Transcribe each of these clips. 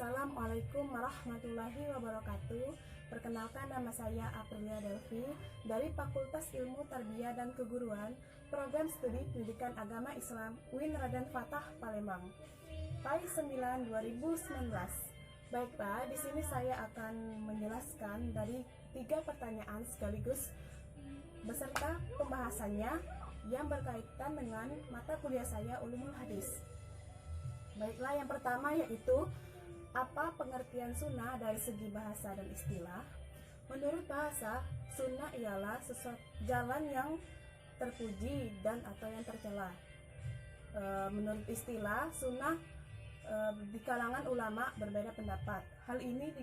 Assalamualaikum warahmatullahi wabarakatuh. Perkenalkan, nama saya Aprilia Delvi dari Fakultas Ilmu Tarbiyah dan Keguruan, Program Studi Pendidikan Agama Islam UIN Raden Fatah Palembang. PAI 9 2019. Baiklah, di sini saya akan menjelaskan dari 3 pertanyaan sekaligus beserta pembahasannya yang berkaitan dengan mata kuliah saya Ulumul Hadis. Baiklah, yang pertama yaitu apa pengertian sunnah dari segi bahasa dan istilah? Menurut bahasa, sunnah ialah sesuatu jalan yang terpuji dan atau yang tercela. Menurut istilah, sunnah di kalangan ulama berbeda pendapat. Hal ini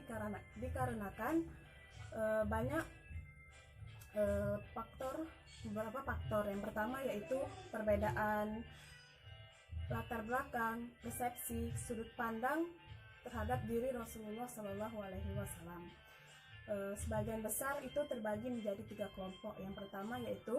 dikarenakan banyak beberapa faktor. Yang pertama yaitu perbedaan latar belakang, persepsi, sudut pandang terhadap diri Rasulullah Shallallahu Alaihi Wasallam. Sebagian besar itu terbagi menjadi 3 kelompok. Yang pertama yaitu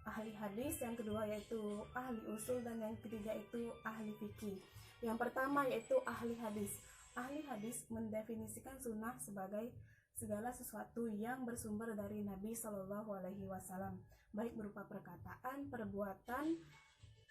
ahli hadis, yang kedua yaitu ahli usul, dan yang ketiga itu ahli fikih. Yang pertama yaitu ahli hadis. Ahli hadis mendefinisikan sunnah sebagai segala sesuatu yang bersumber dari Nabi Shallallahu Alaihi Wasallam, baik berupa perkataan, perbuatan,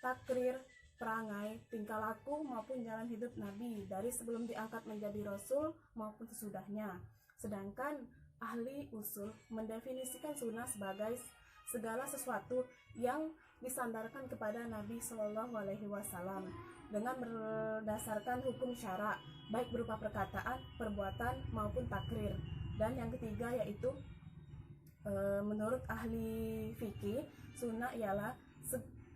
takrir, perangai, tingkah laku maupun jalan hidup Nabi dari sebelum diangkat menjadi Rasul maupun sesudahnya. Sedangkan ahli usul mendefinisikan sunnah sebagai segala sesuatu yang disandarkan kepada Nabi Shallallahu Alaihi Wasallam dengan berdasarkan hukum syara, baik berupa perkataan, perbuatan maupun takrir. Dan yang ketiga yaitu menurut ahli fikih, sunnah ialah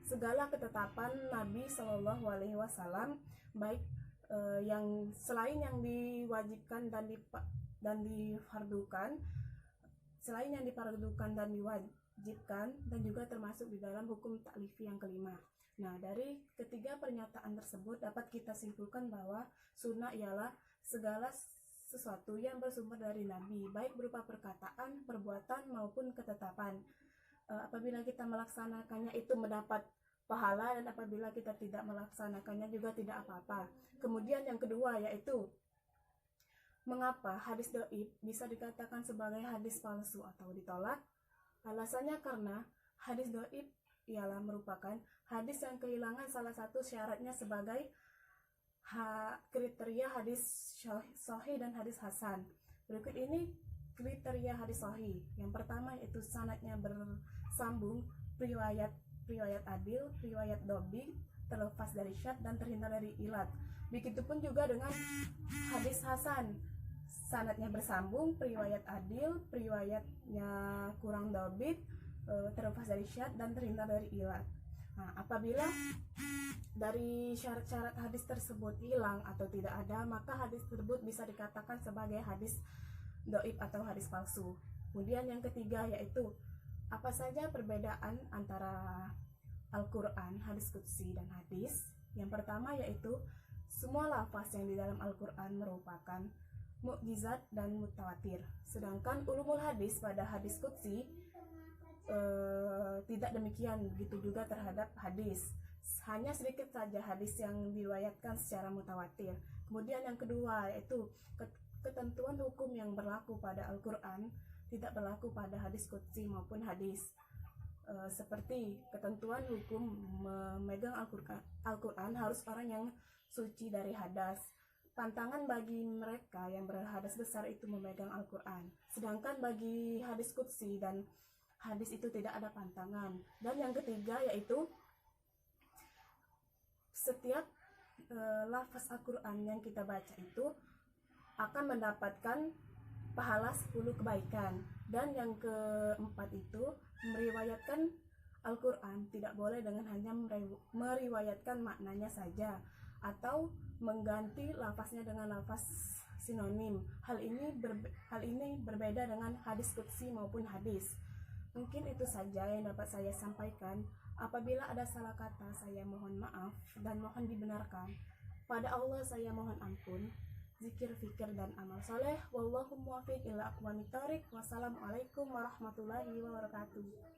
segala ketetapan Nabi Shallallahu Alaihi Wasallam, baik yang selain yang diwajibkan dan difardukan, selain yang difardukan dan diwajibkan, dan juga termasuk di dalam hukum taklifi yang kelima. Nah, dari ketiga pernyataan tersebut dapat kita simpulkan bahwa sunnah ialah segala sesuatu yang bersumber dari Nabi, baik berupa perkataan, perbuatan maupun ketetapan. Apabila kita melaksanakannya itu mendapat pahala, dan apabila kita tidak melaksanakannya juga tidak apa-apa. Kemudian yang kedua yaitu mengapa hadis dhaif bisa dikatakan sebagai hadis palsu atau ditolak? Alasannya karena hadis dhaif ialah merupakan hadis yang kehilangan salah satu syaratnya sebagai kriteria hadis sahih dan hadis hasan. Berikut ini kriteria hadis sahih. Yang pertama yaitu sanadnya bersambung, riwayat adil, riwayat dobi, terlepas dari syad dan terhindar dari ilat. Begitupun juga dengan hadis hasan, sanadnya bersambung, riwayat adil, riwayatnya kurang dobit, terlepas dari syad dan terhindar dari ilat. Nah, apabila dari syarat-syarat hadis tersebut hilang atau tidak ada, maka hadis tersebut bisa dikatakan sebagai hadis dhaif atau hadis palsu. Kemudian yang ketiga yaitu apa saja perbedaan antara Al-Quran, hadis qudsi, dan hadis? Yang pertama yaitu semua lafaz yang di dalam Al-Quran merupakan mukjizat dan mutawatir. Sedangkan ulumul hadis pada hadis qudsi tidak demikian, begitu juga terhadap hadis. Hanya sedikit saja hadis yang diriwayatkan secara mutawatir. Kemudian yang kedua yaitu ketentuan hukum yang berlaku pada Al-Quran tidak berlaku pada hadis qudsi maupun hadis. Seperti ketentuan hukum memegang Al-Quran harus orang yang suci dari hadas. Pantangan bagi mereka yang berhadas besar itu memegang Al-Quran. Sedangkan bagi hadis qudsi dan hadis itu tidak ada pantangan. Dan yang ketiga yaitu setiap lafaz Al-Quran yang kita baca itu akan mendapatkan pahala 10 kebaikan. Dan yang keempat itu meriwayatkan Al-Quran tidak boleh dengan hanya meriwayatkan maknanya saja atau mengganti lafaznya dengan lafaz sinonim. Hal ini berbeda dengan hadis qudsi maupun hadis. Mungkin itu saja yang dapat saya sampaikan. Apabila ada salah kata, saya mohon maaf dan mohon dibenarkan. Pada Allah saya mohon ampun. Zikir, fikir, dan amal soleh. Wallahu muwaffiq ila aqwamit thoriq. Wassalamualaikum warahmatullahi wabarakatuh.